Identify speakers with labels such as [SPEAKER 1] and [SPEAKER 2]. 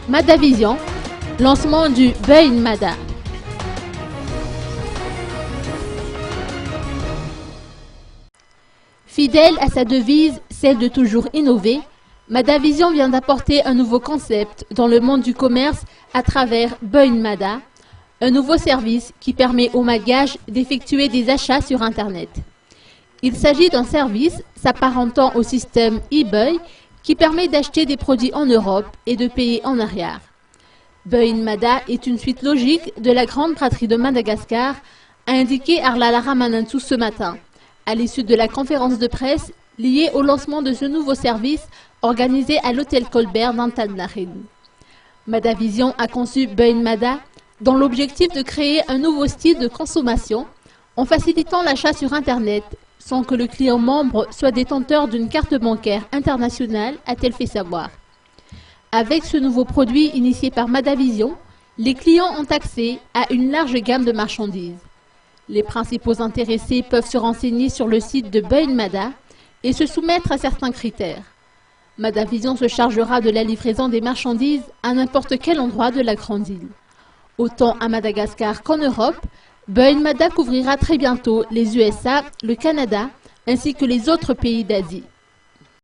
[SPEAKER 1] Madavision, lancement du Boeing Mada. Fidèle à sa devise, celle de toujours innover, Madavision vient d'apporter un nouveau concept dans le monde du commerce à travers Boeing Mada, un nouveau service qui permet aux magages d'effectuer des achats sur Internet. Il s'agit d'un service s'apparentant au système eBay qui permet d'acheter des produits en Europe et de payer en arrière. Boeing Mada est une suite logique de la grande braderie de Madagascar, a indiqué Arlala Ramanantsoa ce matin, à l'issue de la conférence de presse liée au lancement de ce nouveau service organisé à l'hôtel Colbert d'Antananarivo. Madavision a conçu Boeing Mada dans l'objectif de créer un nouveau style de consommation en facilitant l'achat sur Internet sans que le client membre soit détenteur d'une carte bancaire internationale, a-t-elle fait savoir. Avec ce nouveau produit initié par Madavision, les clients ont accès à une large gamme de marchandises. Les principaux intéressés peuvent se renseigner sur le site de Boeing Mada et se soumettre à certains critères. Madavision se chargera de la livraison des marchandises à n'importe quel endroit de la grande île. Autant à Madagascar qu'en Europe, Boeing Mada couvrira très bientôt les USA, le Canada ainsi que les autres pays d'Asie.